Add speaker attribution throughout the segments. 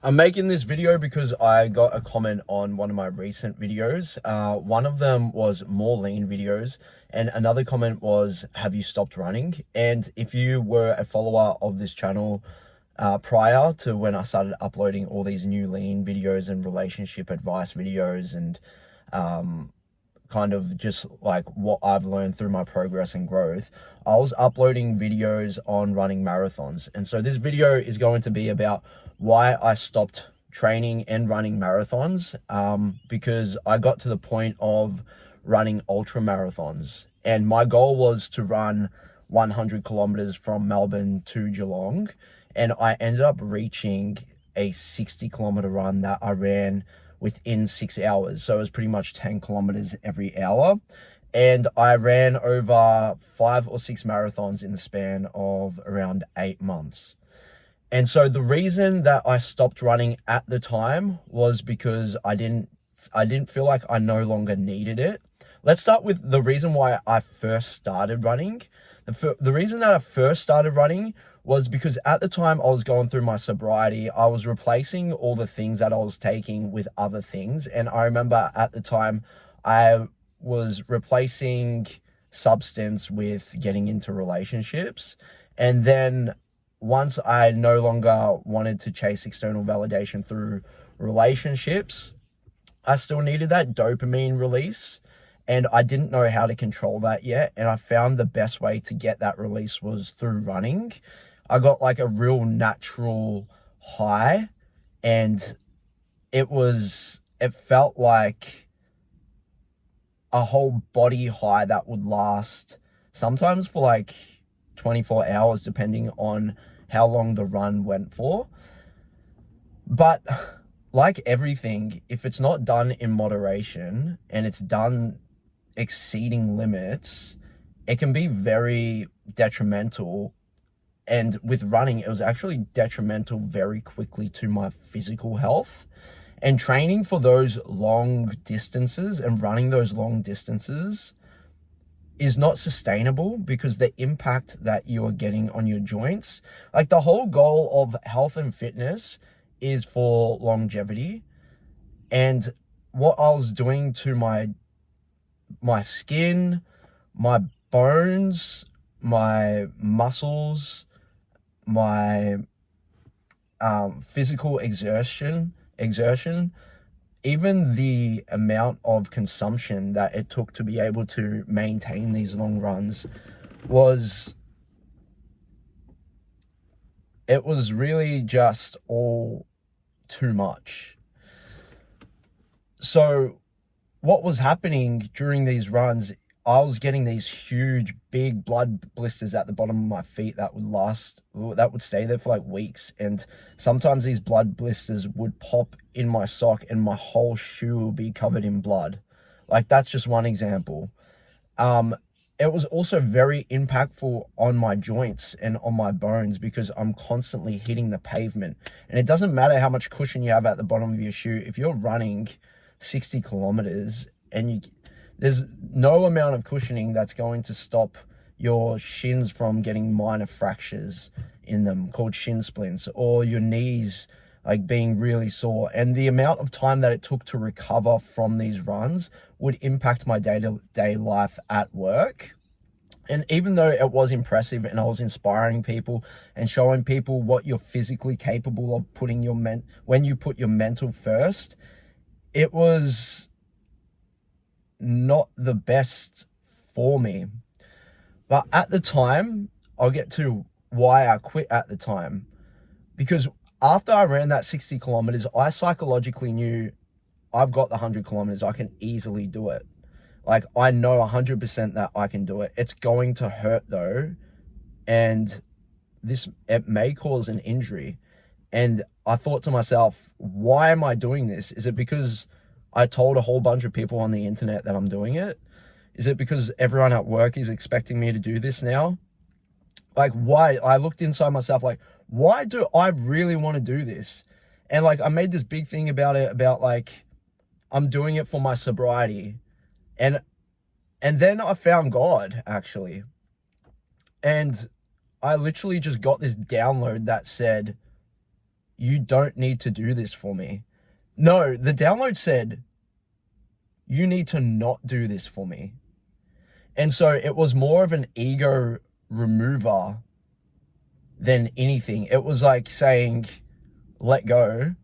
Speaker 1: I'm making this video because I got a comment on one of my recent videos. One of them was more lean videos, and another comment was, have you stopped running? And if you were a follower of this channel prior to when I started uploading all these new lean videos and relationship advice videos and kind of just like what I've learned through my progress and growth, I was uploading videos on running marathons. And so this video is going to be about why I stopped training and running marathons, because I got to the point of running ultra marathons, and my goal was to run 100 kilometers from Melbourne to Geelong, and I ended up reaching a 60-kilometer run that I ran within 6 hours. So it was pretty much 10 kilometers every hour. And I ran over 5 or 6 marathons in the span of around 8 months. And so the reason that I stopped running at the time was because I didn't feel like I no longer needed it. Let's start with the reason why I first started running. The reason that I first started running was because at the time I was going through my sobriety. I was replacing all the things that I was taking with other things. And I remember at the time I was replacing substance with getting into relationships. And then once I no longer wanted to chase external validation through relationships, I still needed that dopamine release. And I didn't know how to control that yet. And I found the best way to get that release was through running. I got like a real natural high, and it felt like a whole body high that would last sometimes for like 24 hours, depending on how long the run went for. But like everything, if it's not done in moderation and it's done exceeding limits, it can be very detrimental. And with running, it was actually detrimental very quickly to my physical health. And training for those long distances and running those long distances is not sustainable, because the impact that you are getting on your joints, like the whole goal of health and fitness is for longevity. And what I was doing to my skin, my bones, my muscles, my physical exertion, even the amount of consumption that it took to be able to maintain these long runs was really just all too much. So what was happening during these runs, I was getting these huge, big blood blisters at the bottom of my feet that would stay there for like weeks. And sometimes these blood blisters would pop in my sock and my whole shoe would be covered in blood. Like, that's just one example. It was also very impactful on my joints and on my bones, because I'm constantly hitting the pavement. And it doesn't matter how much cushion you have at the bottom of your shoe. If you're running 60 kilometers and there's no amount of cushioning that's going to stop your shins from getting minor fractures in them called shin splints, or your knees like being really sore. And the amount of time that it took to recover from these runs would impact my day-to-day life at work. And even though it was impressive and I was inspiring people and showing people what you're physically capable of when you put your mental first, it was not the best for me. But at the time, I'll get to why I quit at the time. Because after I ran that 60 kilometers, I psychologically knew I've got the 100 kilometers. I can easily do it. Like, I know 100% that I can do it. It's going to hurt though. And it may cause an injury. And I thought to myself, why am I doing this? Is it because I told a whole bunch of people on the internet that I'm doing it? Is it because everyone at work is expecting me to do this now? Like, why? I looked inside myself, like, why do I really want to do this? And like, I made this big thing about it, about like, I'm doing it for my sobriety. And then I found God, actually. And I literally just got this download that said, you don't need to do this for me. No, the download said, you need to not do this for me. And so it was more of an ego remover than anything. It was like saying, let go,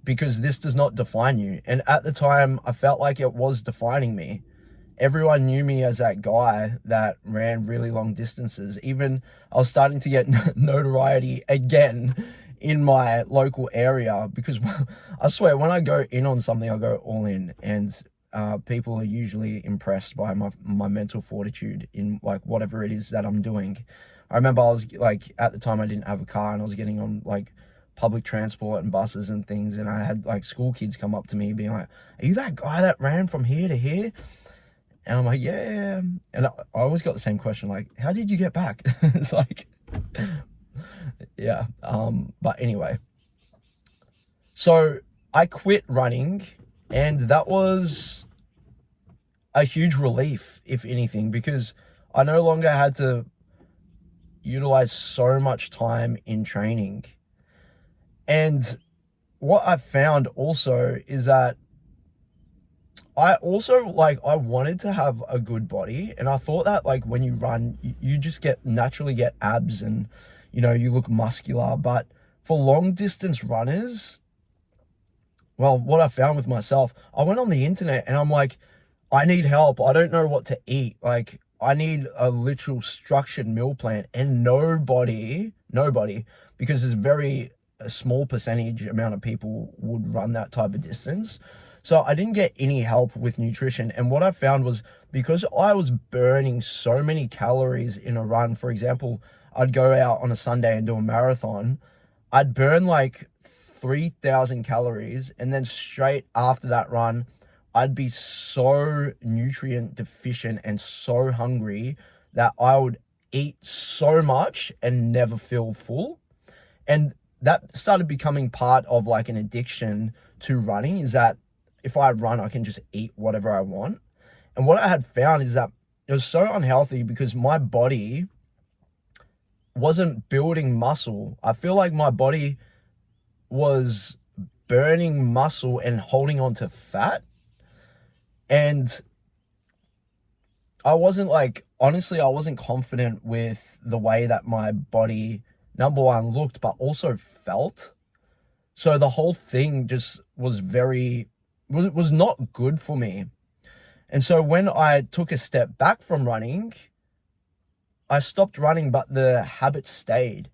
Speaker 1: because this does not define you. And at the time, I felt like it was defining me. Everyone knew me as that guy that ran really long distances. Even I was starting to get notoriety again in my local area, because I swear, when I go in on something, I go all in. And people are usually impressed by my mental fortitude in like whatever it is that I'm doing. I remember I was like, at the time I didn't have a car, and I was getting on like public transport and buses and things, and I had like school kids come up to me being like, are you that guy that ran from here to here? And I'm like, yeah. And I always got the same question, like, how did you get back? It's like, yeah. But anyway, so I quit running, and that was a huge relief, if anything, because I no longer had to utilize so much time in training. And what I found also is that I also, like, I wanted to have a good body, and I thought that, like, when you run, you just naturally get abs, and, you know, you look muscular. But for long distance runners, well, what I found with myself, I went on the internet and I'm like, I need help. I don't know what to eat. Like, I need a literal structured meal plan, and nobody, because there's a small percentage amount of people would run that type of distance. So I didn't get any help with nutrition. And what I found was, because I was burning so many calories in a run, for example, I'd go out on a Sunday and do a marathon, I'd burn like 3,000 calories. And then straight after that run, I'd be so nutrient deficient and so hungry that I would eat so much and never feel full. And that started becoming part of like an addiction to running, is that if I run, I can just eat whatever I want. And what I had found is that it was so unhealthy, because my body wasn't building muscle. I feel like my body was burning muscle and holding on to fat. And I wasn't like, honestly, I wasn't confident with the way that my body, number one, looked, but also felt. So the whole thing just was was not good for me. And so when I took a step back from running, I stopped running, but the habit stayed.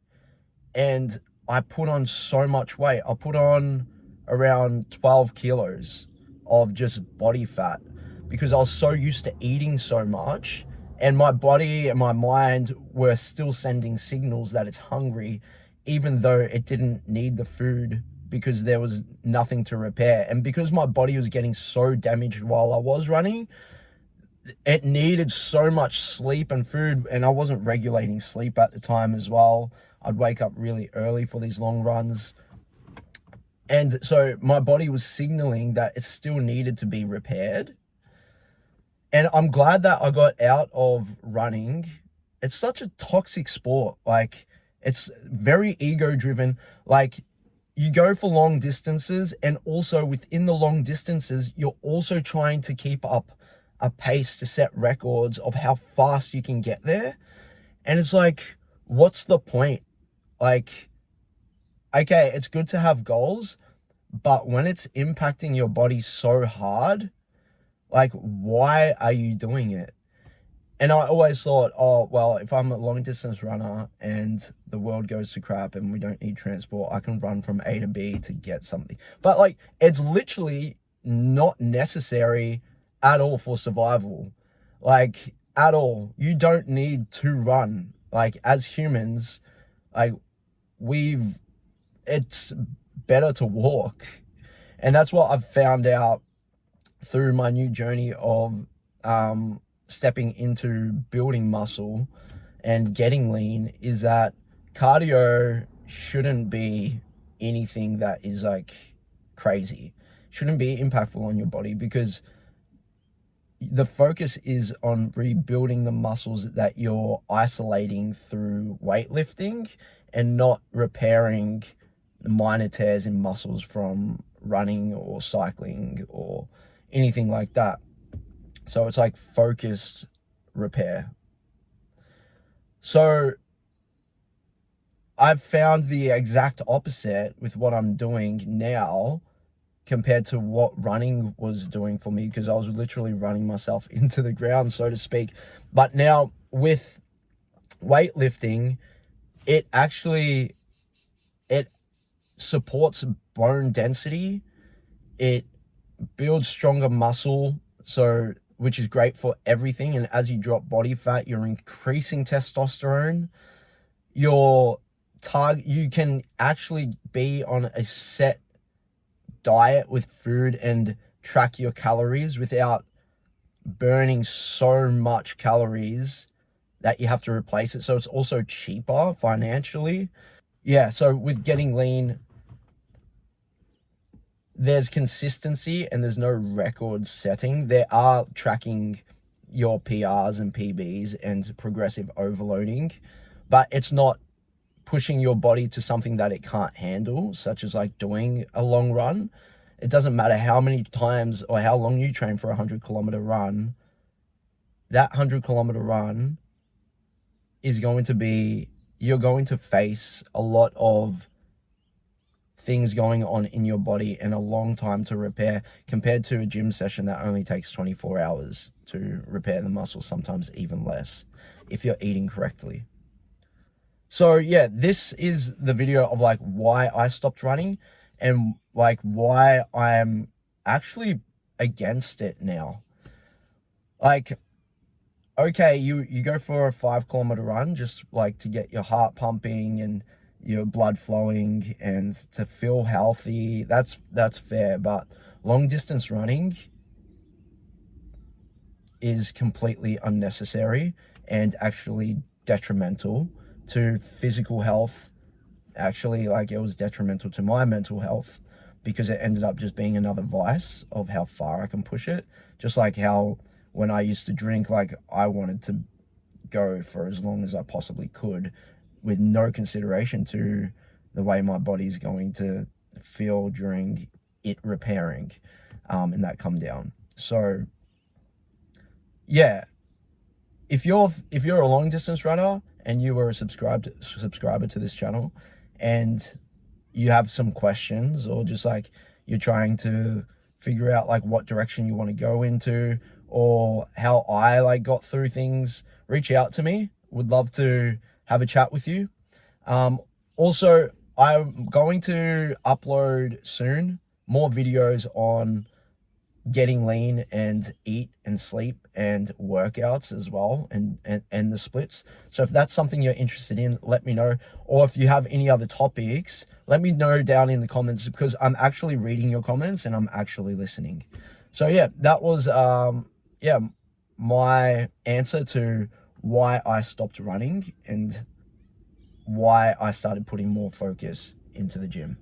Speaker 1: And I put on so much weight. I put on around 12 kilos of just body fat, because I was so used to eating so much, and my body and my mind were still sending signals that it's hungry, even though it didn't need the food, because there was nothing to repair. And because my body was getting so damaged while I was running, it needed so much sleep and food, and I wasn't regulating sleep at the time as well. I'd wake up really early for these long runs. And so my body was signaling that it still needed to be repaired. And I'm glad that I got out of running. It's such a toxic sport. Like, it's very ego driven. Like, you go for long distances, and also within the long distances, you're also trying to keep up a pace to set records of how fast you can get there. And it's like, what's the point? Like, okay, it's good to have goals, but when it's impacting your body so hard, like, why are you doing it? And I always thought, oh, well, if I'm a long distance runner and the world goes to crap and we don't need transport, I can run from A to B to get something. But like, it's literally not necessary at all for survival. Like, at all. You don't need to run. Like, as humans, like, it's better to walk. And that's what I've found out through my new journey of stepping into building muscle and getting lean, is that cardio shouldn't be anything that is like crazy. Shouldn't be impactful on your body, because the focus is on rebuilding the muscles that you're isolating through weightlifting, and not repairing minor tears in muscles from running or cycling or anything like that. So it's like focused repair. So I've found the exact opposite with what I'm doing now compared to what running was doing for me, because I was literally running myself into the ground, so to speak. But now with weightlifting, it supports bone density. It builds stronger muscle, so which is great for everything. And as you drop body fat, you're increasing testosterone. You can actually be on a set diet with food and track your calories without burning so much calories that you have to replace it. So it's also cheaper financially. Yeah, so with getting lean, there's consistency and there's no record setting. There are tracking your PRs and PBs and progressive overloading, but it's not pushing your body to something that it can't handle, such as like doing a long run. It doesn't matter how many times or how long you train for a 100-kilometer run. That 100-kilometer run is going to be, you're going to face a lot of things going on in your body and a long time to repair, compared to a gym session that only takes 24 hours to repair the muscle, sometimes even less, if you're eating correctly. So yeah, this is the video of like why I stopped running and like why I'm actually against it now. Like, okay, you go for a 5-kilometer run just like to get your heart pumping and your blood flowing and to feel healthy. That's fair, but long distance running is completely unnecessary and actually detrimental to physical health. Actually, like, it was detrimental to my mental health because it ended up just being another vice of how far I can push it. Just like how when I used to drink, like, I wanted to go for as long as I possibly could with no consideration to the way my body's going to feel during it repairing and that come down. So yeah, if you're a long distance runner and you were a subscriber to this channel and you have some questions, or just like you're trying to figure out like what direction you want to go into or how I like got through things, reach out to me. Would love to have a chat with you. Also, I'm going to upload soon more videos on getting lean and eat and sleep and workouts as well, and the splits. So if that's something you're interested in, let me know. Or if you have any other topics, let me know down in the comments, because I'm actually reading your comments and I'm actually listening. So yeah, that was yeah, my answer to why I stopped running and why I started putting more focus into the gym.